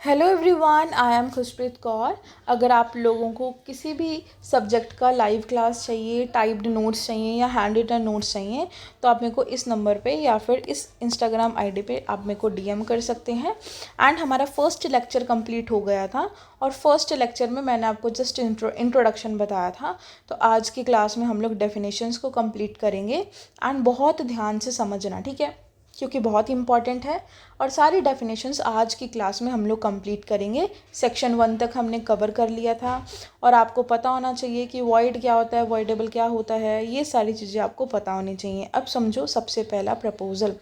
Hello everyone, I am Khushpreet Kaur. अगर आप लोगों को किसी भी सब्जेक्ट का लाइव क्लास चाहिए, टाइप्ड नोट्स चाहिए या हैंड रिटन नोट्स चाहिए तो आप मेरे को इस नंबर पे या फिर इस इंस्टाग्राम आईडी पे आप मेरे को डीएम कर सकते हैं। एंड हमारा फर्स्ट लेक्चर कंप्लीट हो गया था और फर्स्ट लेक्चर में मैंने आपको जस्ट इंट्रोडक्शन बताया था। तो आज की क्लास में हम लोग डेफिनेशंस को कंप्लीट करेंगे एंड बहुत ध्यान से समझना, ठीक है, क्योंकि बहुत इंपॉर्टेंट है। और सारी डेफिनेशंस आज की क्लास में हम लोग कंप्लीट करेंगे। सेक्शन 1 तक हमने कवर कर लिया था और आपको पता होना चाहिए कि वॉइड क्या होता है, वॉइडेबल क्या होता है, ये सारी चीज़ें आपको पता होनी चाहिए। अब समझो, सबसे पहला प्रपोजल,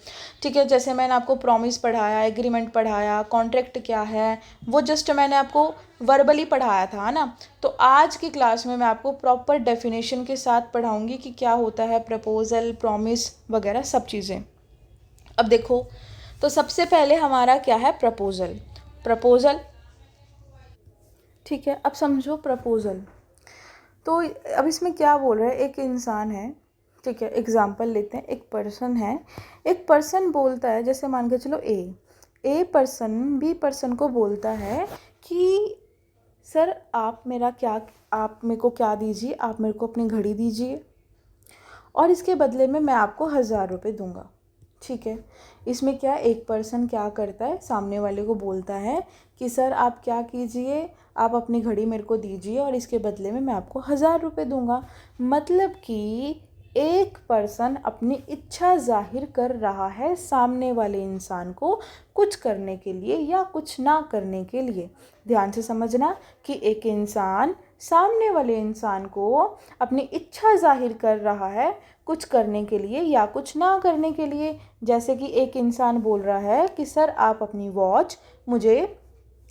ठीक है। जैसे मैंने आपको प्रॉमिस पढ़ाया, एग्रीमेंट पढ़ाया, कॉन्ट्रैक्ट क्या है, वो जस्ट मैंने आपको वर्बली पढ़ाया था, है ना। तो आज की क्लास में मैं आपको प्रॉपर डेफिनेशन के साथ पढ़ाऊँगी कि क्या होता है प्रपोजल, प्रॉमिस वगैरह सब चीज़ें। अब देखो, तो सबसे पहले हमारा क्या है, प्रपोजल। प्रपोजल, ठीक है। अब समझो प्रपोजल, तो अब इसमें क्या बोल रहा है, एक इंसान है, ठीक है, एग्जाम्पल लेते हैं, एक पर्सन है। एक पर्सन बोलता है, जैसे मान के चलो ए पर्सन बी पर्सन को बोलता है कि सर आप मेरे को क्या दीजिए, आप मेरे को अपनी घड़ी दीजिए और इसके बदले में मैं आपको 1000 रुपये दूंगा, ठीक है। इसमें क्या, एक पर्सन क्या करता है, सामने वाले को बोलता है कि सर आप क्या कीजिए, आप अपनी घड़ी मेरे को दीजिए और इसके बदले में मैं आपको 1000 रुपये दूंगा। मतलब कि एक पर्सन अपनी इच्छा जाहिर कर रहा है सामने वाले इंसान को कुछ करने के लिए या कुछ ना करने के लिए। ध्यान से समझना कि एक इंसान सामने वाले इंसान को अपनी इच्छा जाहिर कर रहा है कुछ करने के लिए या कुछ ना करने के लिए। जैसे कि एक इंसान बोल रहा है कि सर आप अपनी वॉच मुझे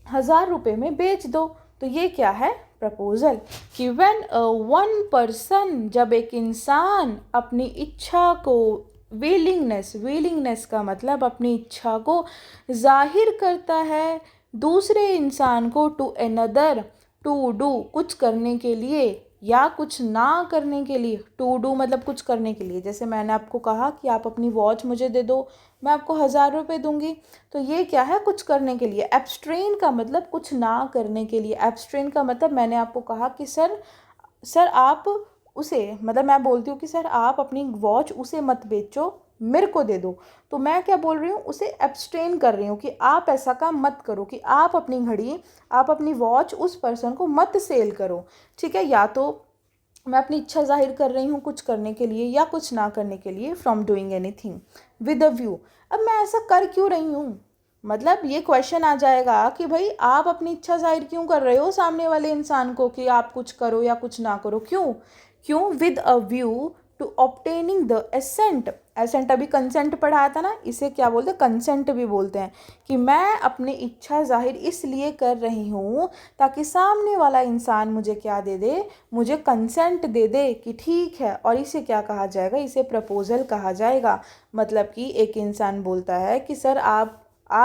1000 रुपये में बेच दो। तो ये क्या है, प्रपोजल। कि व्हेन वन पर्सन, जब एक इंसान अपनी इच्छा को, विलिंगनेस का मतलब अपनी इच्छा को जाहिर करता है दूसरे इंसान को, टू अनदर, टू डू, कुछ करने के लिए या कुछ ना करने के लिए। टू डू मतलब कुछ करने के लिए। जैसे मैंने आपको कहा कि आप अपनी वॉच मुझे दे दो, मैं आपको 1000 रुपये दूंगी। तो ये क्या है, कुछ करने के लिए। एब्स्ट्रेन का मतलब कुछ ना करने के लिए। एब्स्ट्रेन का मतलब मैंने आपको कहा कि सर आप उसे, मतलब मैं बोलती हूँ कि सर आप अपनी वॉच उसे मत बेचो, मेरे को दे दो। तो मैं क्या बोल रही हूँ, उसे एब्स्ट्रेन कर रही हूँ कि आप ऐसा काम मत करो, कि आप अपनी घड़ी, आप अपनी वॉच उस पर्सन को मत सेल करो, ठीक है। या तो मैं अपनी इच्छा जाहिर कर रही हूँ कुछ करने के लिए या कुछ ना करने के लिए, from doing anything with a view. अब मैं ऐसा कर क्यों रही हूँ, मतलब ये क्वेश्चन आ जाएगा कि भाई आप अपनी इच्छा जाहिर क्यों कर रहे हो सामने वाले इंसान को कि आप कुछ करो या कुछ ना करो, क्यों क्यों with a view to obtaining the assent. Assent अभी कंसेंट पढ़ाया था ना, इसे क्या बोलते हैं, कंसेंट भी बोलते हैं। कि मैं अपनी इच्छा जाहिर इसलिए कर रही हूँ ताकि सामने वाला इंसान मुझे क्या दे दे, मुझे कंसेंट दे दे कि ठीक है। और इसे क्या कहा जाएगा, इसे प्रपोजल कहा जाएगा। मतलब कि एक इंसान बोलता है कि सर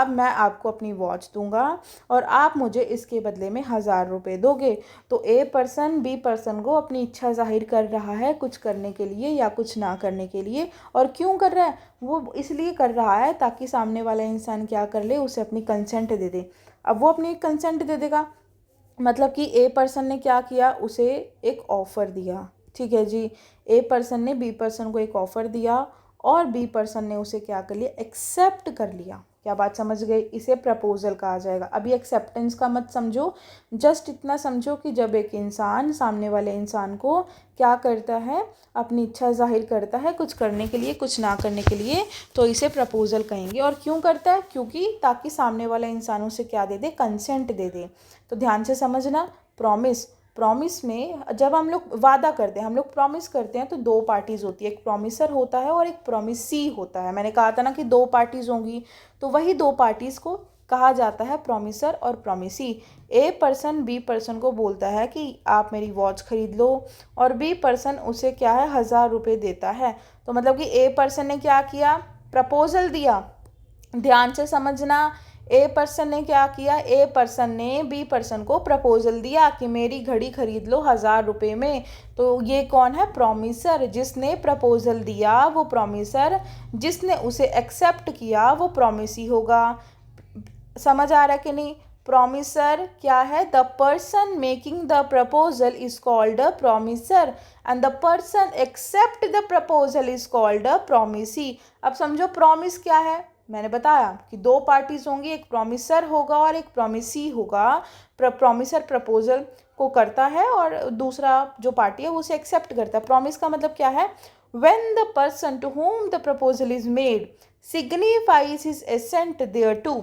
मैं आपको अपनी वॉच दूंगा और आप मुझे इसके बदले में 1000 रुपये दोगे। तो ए पर्सन बी पर्सन को अपनी इच्छा जाहिर कर रहा है कुछ करने के लिए या कुछ ना करने के लिए। और क्यों कर रहा है, वो इसलिए कर रहा है ताकि सामने वाला इंसान क्या कर ले, उसे अपनी कंसेंट दे दे। अब वो अपनी कंसेंट दे देगा, मतलब कि ए पर्सन ने क्या किया, उसे एक ऑफ़र दिया, ठीक है जी। ए पर्सन ने बी पर्सन को एक ऑफ़र दिया और बी पर्सन ने उसे क्या कर लिया, एक्सेप्ट कर लिया। क्या बात समझ गए, इसे प्रपोजल कहा जाएगा। अभी एक्सेप्टेंस का मत समझो, जस्ट इतना समझो कि जब एक इंसान सामने वाले इंसान को क्या करता है, अपनी इच्छा जाहिर करता है कुछ करने के लिए कुछ ना करने के लिए, तो इसे प्रपोजल कहेंगे। और क्यों करता है, क्योंकि ताकि सामने वाला इंसान उसे क्या दे दे, कंसेंट दे दे। तो ध्यान से समझना। प्रॉमिस में जब हम लोग वादा करते हैं, हम लोग प्रॉमिस करते हैं तो दो पार्टीज़ होती है, एक प्रॉमिसर होता है और एक प्रॉमिसी होता है। मैंने कहा था ना कि दो पार्टीज़ होंगी, तो वही दो पार्टीज़ को कहा जाता है प्रॉमिसर और promisee. A person B person को बोलता है कि आप मेरी वॉच खरीद लो और बी पर्सन उसे क्या है, 1000 रुपये देता है। तो मतलब कि ए पर्सन ने क्या किया, प्रपोजल दिया। ध्यान से समझना, ए पर्सन ने क्या किया, ए पर्सन ने बी पर्सन को प्रपोजल दिया कि मेरी घड़ी खरीद लो 1000 रुपये में। तो ये कौन है, प्रॉमिसर। जिसने प्रपोजल दिया वो प्रॉमिसर, जिसने उसे एक्सेप्ट किया वो प्रॉमिसी होगा। समझ आ रहा है कि नहीं। प्रोमिसर क्या है? The person making the proposal is called a promisor and the person accept the proposal is called a promisee. अब समझो प्रॉमिस क्या है, मैंने बताया कि दो पार्टीज होंगी, एक प्रोमिसर होगा और एक प्रोमिसी होगा। प्रोमिसर प्रपोजल को करता है और दूसरा जो पार्टी है वो उसे एक्सेप्ट करता है। प्रॉमिस का मतलब क्या है? When the person to whom the proposal is made signifies his assent thereto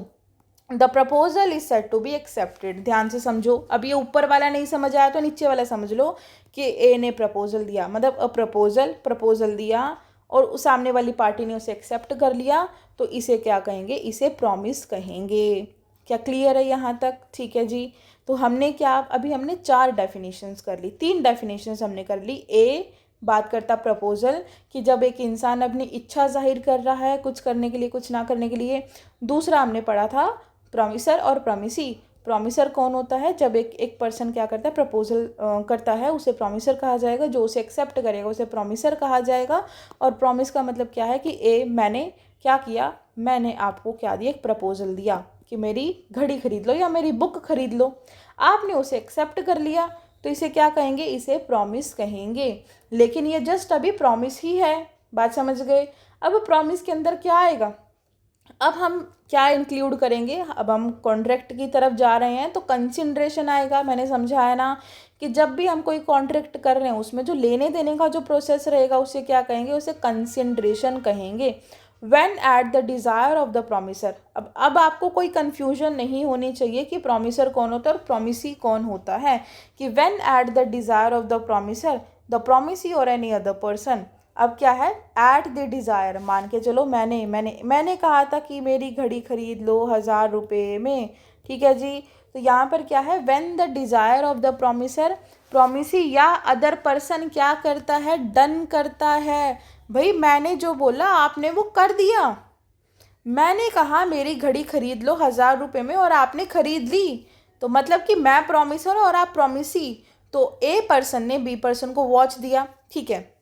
the proposal is said to be accepted. ध्यान से समझो, अब ये ऊपर वाला नहीं समझ आया तो नीचे वाला समझ लो कि ए ने प्रपोजल दिया, मतलब अ प्रपोजल दिया और उस सामने वाली पार्टी ने उसे एक्सेप्ट कर लिया, तो इसे क्या कहेंगे? इसे प्रॉमिस कहेंगे। क्या क्लियर है यहाँ तक? ठीक है जी। तो हमने क्या, अभी हमने 4 डेफिनेशंस कर ली, 3 डेफिनेशंस हमने कर ली। ए बात करता प्रपोजल कि जब एक इंसान अपनी इच्छा जाहिर कर रहा है कुछ करने के लिए, कुछ ना करने के लिए। दूसरा हमने पढ़ा था प्रॉमिसर और प्रॉमिसी। प्रॉमिसर कौन होता है? जब एक पर्सन क्या करता है? प्रपोजल करता है, उसे प्रॉमिसर कहा जाएगा। जो उसे एक्सेप्ट करेगा उसे प्रॉमिसर कहा जाएगा। और प्रॉमिस का मतलब क्या है कि मैंने क्या किया? मैंने आपको क्या दिया? एक प्रपोजल दिया कि मेरी घड़ी खरीद लो या मेरी बुक खरीद लो। आपने उसे एक्सेप्ट कर लिया, तो इसे क्या कहेंगे? इसे प्रॉमिस कहेंगे। लेकिन ये जस्ट अभी प्रॉमिस ही है, बात समझ गए? अब प्रॉमिस के अंदर क्या आएगा? अब हम क्या इंक्लूड करेंगे? अब हम कॉन्ट्रैक्ट की तरफ जा रहे हैं तो कंसिडरेशन आएगा। मैंने समझाया ना कि जब भी हम कोई कॉन्ट्रैक्ट कर रहे हैं उसमें जो लेने देने का जो प्रोसेस रहेगा उसे क्या कहेंगे? उसे कंसिडरेशन कहेंगे। When at the desire of the promisor. अब आपको कोई कन्फ्यूजन नहीं होनी चाहिए कि प्रोमिसर कौन होता है और प्रोमिसी कौन होता है। कि when at the desire of the promisor the promisee और एनी अदर पर्सन। अब क्या है? एट द डिज़ायर, मान के चलो मैंने कहा था कि मेरी घड़ी खरीद लो 1000 रुपये में, ठीक है जी। तो यहाँ पर क्या है? When the desire of the promisor, promisee या अदर पर्सन क्या करता है? डन करता है। भाई मैंने जो बोला आपने वो कर दिया। मैंने कहा मेरी घड़ी खरीद लो 1000 रुपये में और आपने खरीद ली, तो मतलब कि मैं प्रोमिसर और आप प्रोमिसी। तो ए पर्सन ने बी पर्सन को वॉच दिया, ठीक है।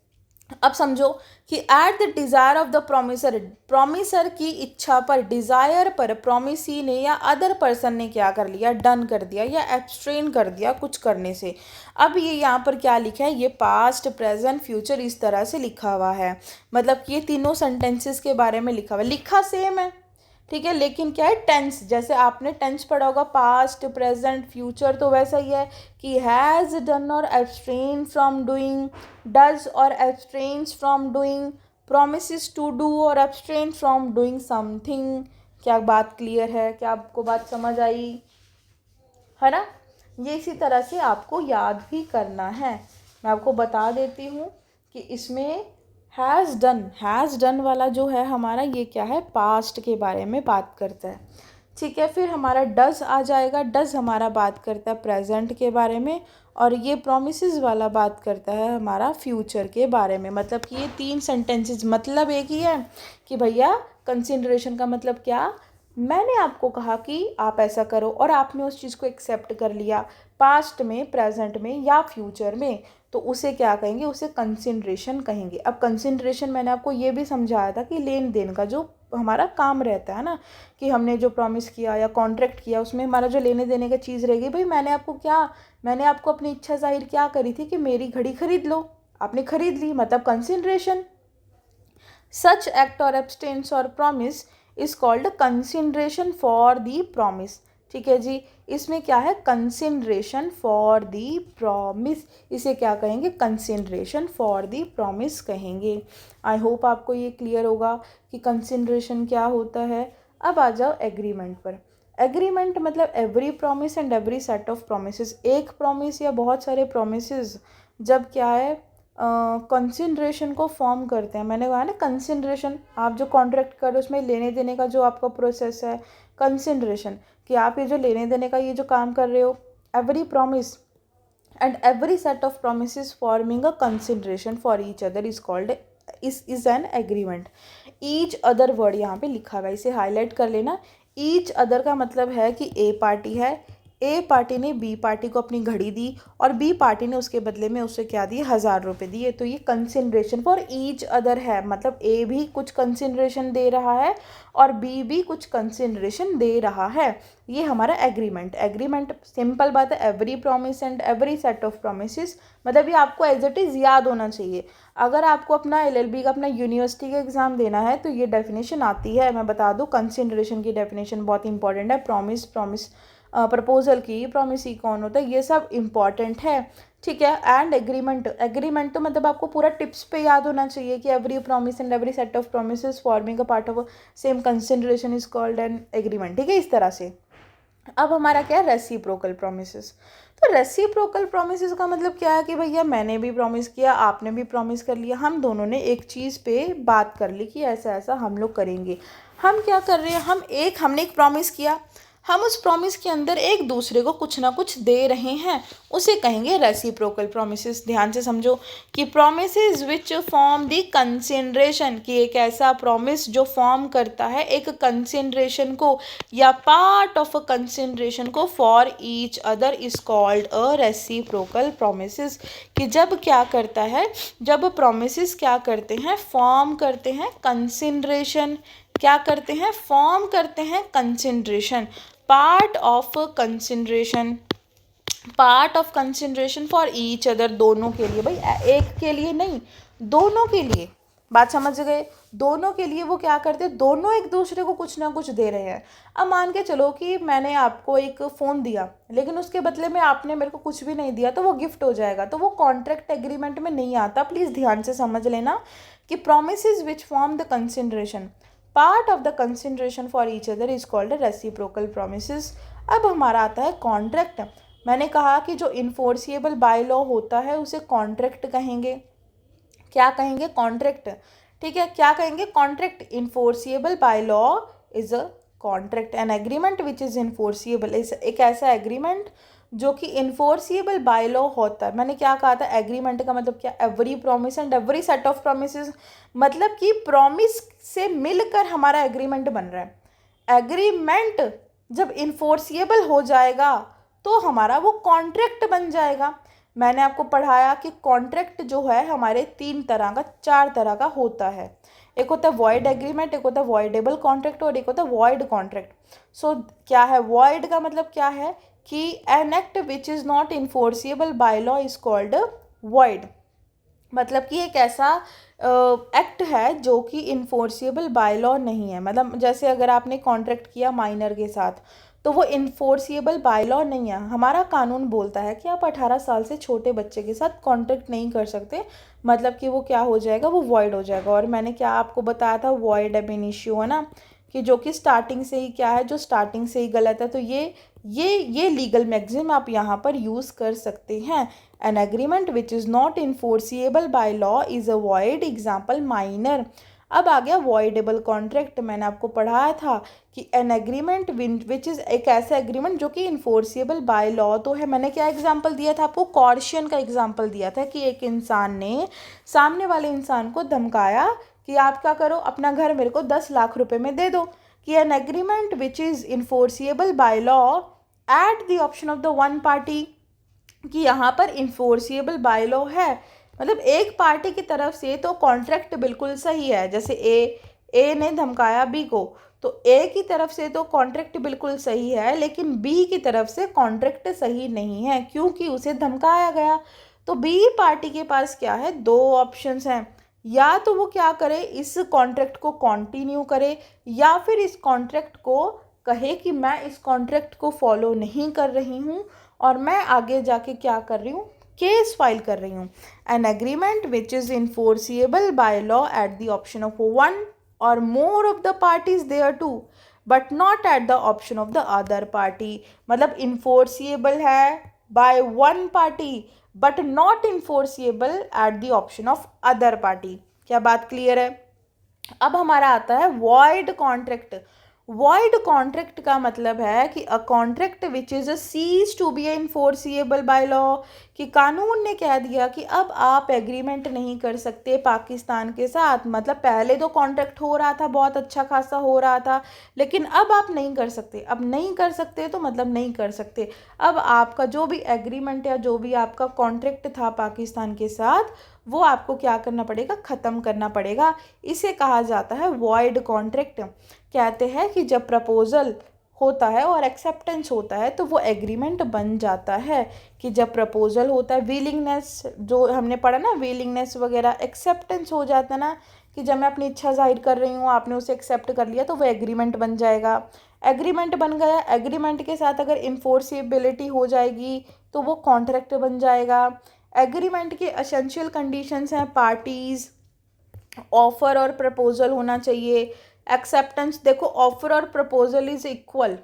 अब समझो कि at the desire of the promisor, promisor की इच्छा पर, डिज़ायर पर प्रोमिसी ने या अदर पर्सन ने क्या कर लिया? डन कर दिया या एब्स्ट्रेन कर दिया कुछ करने से। अब ये यहाँ पर क्या लिखा है? ये पास्ट, प्रेजेंट, फ्यूचर इस तरह से लिखा हुआ है। मतलब कि ये तीनों सेंटेंसेस के बारे में लिखा हुआ है, लिखा सेम है, ठीक है, लेकिन क्या है? टेंस, जैसे आपने टेंस पढ़ा होगा पास्ट, प्रेजेंट, फ्यूचर, तो वैसा ही है कि हैज़ डन और एब्स्ट्रेन फ्रॉम डूइंग, डज और abstains from doing, promises to do और एब्स्ट्रेन फ्रॉम डूइंग समथिंग। क्या बात क्लियर है? क्या आपको बात समझ आई है ना? ये इसी तरह से आपको याद भी करना है। मैं आपको बता देती हूँ कि इसमें हैज़ डन वाला जो है हमारा, ये क्या है? पास्ट के बारे में बात करता है, ठीक है। फिर हमारा डज आ जाएगा। डज हमारा बात करता है प्रेजेंट के बारे में, और ये प्रोमिसेस वाला बात करता है हमारा फ्यूचर के बारे में। मतलब कि ये 3 सेंटेंसेस मतलब एक ही है कि भैया कंसिडरेशन का मतलब क्या? मैंने आपको कहा कि आप ऐसा करो और आपने उस चीज़ को एक्सेप्ट कर लिया, पास्ट में, प्रेजेंट में या फ्यूचर में, तो उसे क्या कहेंगे? उसे कंसिडरेशन कहेंगे। अब कंसिडरेशन मैंने आपको ये भी समझाया था कि लेन देन का जो हमारा काम रहता है ना, कि हमने जो प्रॉमिस किया या कॉन्ट्रैक्ट किया उसमें हमारा जो लेने देने का चीज़ रहेगी। भाई मैंने आपको अपनी इच्छा जाहिर क्या करी थी कि मेरी घड़ी खरीद लो, आपने खरीद ली, मतलब कंसिडरेशन। सच एक्ट और एब्सटेंस और promise is called consideration for the promise, ठीक है जी। इसमें क्या है? कंसिडरेशन फॉर दी प्रॉमिस, इसे क्या कहेंगे? कंसिडरेशन फॉर दी प्रॉमिस कहेंगे। आई होप आपको ये क्लियर होगा कि कंसिडरेशन क्या होता है। अब आ जाओ एग्रीमेंट पर। एग्रीमेंट मतलब every promise and every set of promises. एक प्रॉमिस या बहुत सारे प्रोमिसेस जब क्या है कंसिडरेशन को फॉर्म करते हैं। मैंने कहा ना कंसिडरेशन, आप जो कॉन्ट्रैक्ट कर रहे हो उसमें लेने देने का जो आपका प्रोसेस है कंसिडरेशन, कि आप ये जो लेने देने का ये जो काम कर रहे हो, every promise and every set of promises forming a consideration for each other is called is an agreement. Each other word यहाँ पे लिखा हुआ है, इसे हाईलाइट कर लेना। ईच अदर का मतलब है कि ए पार्टी है, ए पार्टी ने बी पार्टी को अपनी घड़ी दी और बी पार्टी ने उसके बदले में उसे क्या दिए, 1000 रुपये दिए। तो ये कंसिडरेशन फॉर ईच अदर है, मतलब ए भी कुछ कंसिडरेशन दे रहा है और बी भी कुछ कंसिडरेशन दे रहा है। ये हमारा एग्रीमेंट। एग्रीमेंट सिंपल बात है, every promise and every set of promises, मतलब ये आपको एज इट इज़ याद होना चाहिए। अगर आपको अपना एलएलबी का अपना यूनिवर्सिटी का एग्ज़ाम देना है तो ये डेफिनेशन आती है। मैं बता दूँ, कंसिडरेशन की डेफिनेशन बहुत इंपॉर्टेंट है। प्रॉमिस प्रपोजल की, प्रॉमिस ही कौन होता है, ये सब इम्पॉर्टेंट है, ठीक है। एंड एग्रीमेंट, एग्रीमेंट तो मतलब आपको पूरा टिप्स पे याद होना चाहिए कि every promise and every set of promises forming a part of same consideration is called an agreement, ठीक है, इस तरह से। अब हमारा क्या है, रेसिप्रोकल प्रोमिसेस। तो रेसिप्रोकल प्रोमिसेस का मतलब क्या है कि भैया मैंने भी प्रॉमिस किया, आपने भी प्रॉमिस कर लिया, हम दोनों ने एक चीज़ पे बात कर ली कि ऐसा ऐसा हम लोग करेंगे। हम क्या कर रहे हैं, हमने एक प्रॉमिस किया, हम उस प्रॉमिस के अंदर एक दूसरे को कुछ ना कुछ दे रहे हैं, उसे कहेंगे रेसिप्रोकल प्रोमिसेस। ध्यान से समझो कि promises which form the consideration, कि एक ऐसा प्रॉमिस जो फॉर्म करता है एक कंसिडरेशन को या पार्ट ऑफ अ कंसिडरेशन को for each other is called a reciprocal promises. कि जब क्या करता है, जब प्रोमिसेस क्या करते हैं, फॉर्म करते हैं कंसिडरेशन, क्या करते हैं, फॉर्म करते हैं consideration, part of consideration, part of consideration for each other, दोनों के लिए, भाई एक के लिए नहीं, दोनों के लिए, बात समझ गए, दोनों के लिए वो क्या करते हैं, दोनों एक दूसरे को कुछ ना कुछ दे रहे हैं। अब मान के चलो कि मैंने आपको एक फ़ोन दिया लेकिन उसके बदले में आपने मेरे को कुछ भी नहीं दिया, तो वो गिफ्ट हो जाएगा, तो वो कॉन्ट्रैक्ट एग्रीमेंट में नहीं आता। प्लीज़ ध्यान से समझ लेना कि promises which form the consideration, part of the consideration for each other is called reciprocal promises. अब हमारा आता है कॉन्ट्रैक्ट। मैंने कहा कि जो इन्फोर्सिएबल बाय लॉ होता है उसे कॉन्ट्रैक्ट कहेंगे। क्या कहेंगे, कॉन्ट्रैक्ट, ठीक है, क्या कहेंगे, contract. Enforceable by law is a contract. N agreement which is enforceable, एक ऐसा एग्रीमेंट जो कि इन्फोर्सिएबल बाय लॉ होता है। मैंने क्या कहा था, एग्रीमेंट का मतलब क्या, every promise and every set of promises, मतलब कि प्रॉमिस से मिलकर हमारा एग्रीमेंट बन रहा है। एग्रीमेंट जब इन्फोर्सिएबल हो जाएगा तो हमारा वो कॉन्ट्रैक्ट बन जाएगा। मैंने आपको पढ़ाया कि कॉन्ट्रैक्ट जो है हमारे 4 तरह का होता है। एक होता है वॉइड एग्रीमेंट, एक होता है वॉइडेबल कॉन्ट्रैक्ट और एक होता है वॉइड कॉन्ट्रैक्ट। सो क्या है वॉइड का मतलब, क्या है कि an act which is not enforceable by law is called void, मतलब कि एक ऐसा एक्ट है जो कि इन्फोर्सिएबल बाय लॉ नहीं है। मतलब जैसे अगर आपने कॉन्ट्रैक्ट किया माइनर के साथ तो वो इन्फोर्सिएबल बाय लॉ नहीं है। हमारा कानून बोलता है कि आप 18 साल से छोटे बच्चे के साथ कॉन्ट्रैक्ट नहीं कर सकते, मतलब कि वो क्या हो जाएगा, वो वॉइड हो जाएगा। और मैंने क्या आपको बताया था, वॉइड एब इनिशियो, है ना, कि जो कि स्टार्टिंग से ही क्या है, जो स्टार्टिंग से ही गलत है। तो ये लीगल मैक्सिम आप यहाँ पर यूज़ कर सकते हैं। N agreement which is not enforceable by law is a void, example minor. अब आ गया वॉइडेबल कॉन्ट्रैक्ट। मैंने आपको पढ़ाया था कि एन एग्रीमेंट विच इज़ एक ऐसा एग्रीमेंट जो कि इन्फोर्सिएबल बाय लॉ तो है। मैंने क्या एग्जांपल दिया था आपको, कॉर्शियन का एग्जांपल दिया था कि एक इंसान ने सामने वाले इंसान को धमकाया कि आप क्या करो, अपना घर मेरे को 10 लाख रुपए में दे दो। कि N agreement which is enforceable by law at the option of the one party, कि यहाँ पर इन्फोर्सिएबल बाय लॉ है, मतलब एक पार्टी की तरफ से तो कॉन्ट्रैक्ट बिल्कुल सही है। जैसे ए ने धमकाया बी को, तो ए की तरफ से तो कॉन्ट्रैक्ट बिल्कुल सही है, लेकिन बी की तरफ से कॉन्ट्रैक्ट सही नहीं है क्योंकि उसे धमकाया गया। तो बी पार्टी के पास क्या है, 2 ऑप्शंस हैं, या तो वो क्या करे, इस कॉन्ट्रैक्ट को कंटिन्यू करे, या फिर इस कॉन्ट्रैक्ट को कहे कि मैं इस कॉन्ट्रैक्ट को फॉलो नहीं कर रही हूँ और मैं आगे जाके क्या कर रही हूँ, केस फाइल कर रही हूँ। An agreement which is enforceable by law at the option of one और more of the parties there to but not at the option of the other party, मतलब इन्फोर्सिएबल है by one party but not enforceable at the option of other party. क्या बात clear है। अब हमारा आता है वॉइड कॉन्ट्रैक्ट। वॉइड कॉन्ट्रैक्ट का मतलब है कि a contract which is ceases to be enforceable by law, कि कानून ने कह दिया कि अब आप एग्रीमेंट नहीं कर सकते पाकिस्तान के साथ। मतलब पहले तो कॉन्ट्रैक्ट हो रहा था, बहुत अच्छा खासा हो रहा था, लेकिन अब आप नहीं कर सकते। अब नहीं कर सकते तो मतलब नहीं कर सकते। अब आपका जो भी एग्रीमेंट या जो भी आपका कॉन्ट्रैक्ट था पाकिस्तान के साथ, वो आपको क्या करना पड़ेगा, ख़त्म करना पड़ेगा। इसे कहा जाता है वॉइड कॉन्ट्रैक्ट। कहते हैं कि जब प्रपोज़ल होता है और एक्सेप्टेंस होता है तो वो एग्रीमेंट बन जाता है। कि जब प्रपोज़ल होता है, विलिंगनेस जो हमने पढ़ा ना, विलिंगनेस वगैरह, एक्सेप्टेंस हो जाता है ना, कि जब मैं अपनी इच्छा जाहिर कर रही हूँ, आपने उसे एक्सेप्ट कर लिया, तो वो एग्रीमेंट बन जाएगा। एग्रीमेंट बन गया, एग्रीमेंट के साथ अगर इन्फोर्सिबिलिटी हो जाएगी तो वो कॉन्ट्रैक्ट बन जाएगा। एग्रीमेंट की एसेंशियल कंडीशंस हैं, पार्टीज़, ऑफ़र और प्रपोज़ल होना चाहिए। एक्सेप्टेंस, देखो ऑफ़र और प्रपोज़ल इज़ इक्वल,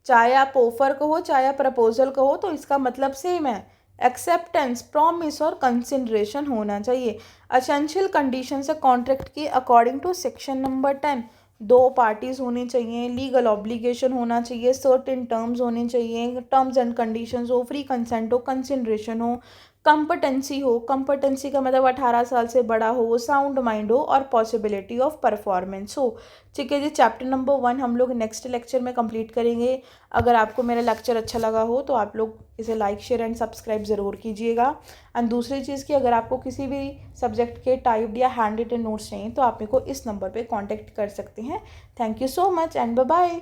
चाहे आप ऑफ़र कहो चाहे आप प्रपोज़ल कहो तो इसका मतलब सेम है। एक्सेप्टेंस, प्रॉमिस और कंसिडरेशन होना चाहिए। एसेंशियल कंडीशंस है कॉन्ट्रैक्ट की अकॉर्डिंग टू सेक्शन नंबर 10। दो पार्टीज़ होनी चाहिए, लीगल ऑब्लिगेशन होना चाहिए, सर्टेन टर्म्स होने चाहिए, टर्म्स एंड कंडीशंस हो, फ्री कंसेंट हो, कंसिडरेशन हो, कंपटेंसी हो, कंपटेंसी का मतलब 18 साल से बड़ा हो, साउंड माइंड हो और पॉसिबिलिटी ऑफ परफॉर्मेंस हो। ठीक है जी, चैप्टर नंबर 1 हम लोग नेक्स्ट लेक्चर में कंप्लीट करेंगे। अगर आपको मेरा लेक्चर अच्छा लगा हो तो आप लोग इसे लाइक शेयर एंड सब्सक्राइब ज़रूर कीजिएगा। एंड दूसरी चीज़ कि अगर आपको किसी भी सब्जेक्ट के टाइप्ड या हैंड रिटन नोट्स चाहिए तो आप मेरे को इस नंबर पे कांटेक्ट कर सकते हैं। Thank you so much and bye bye.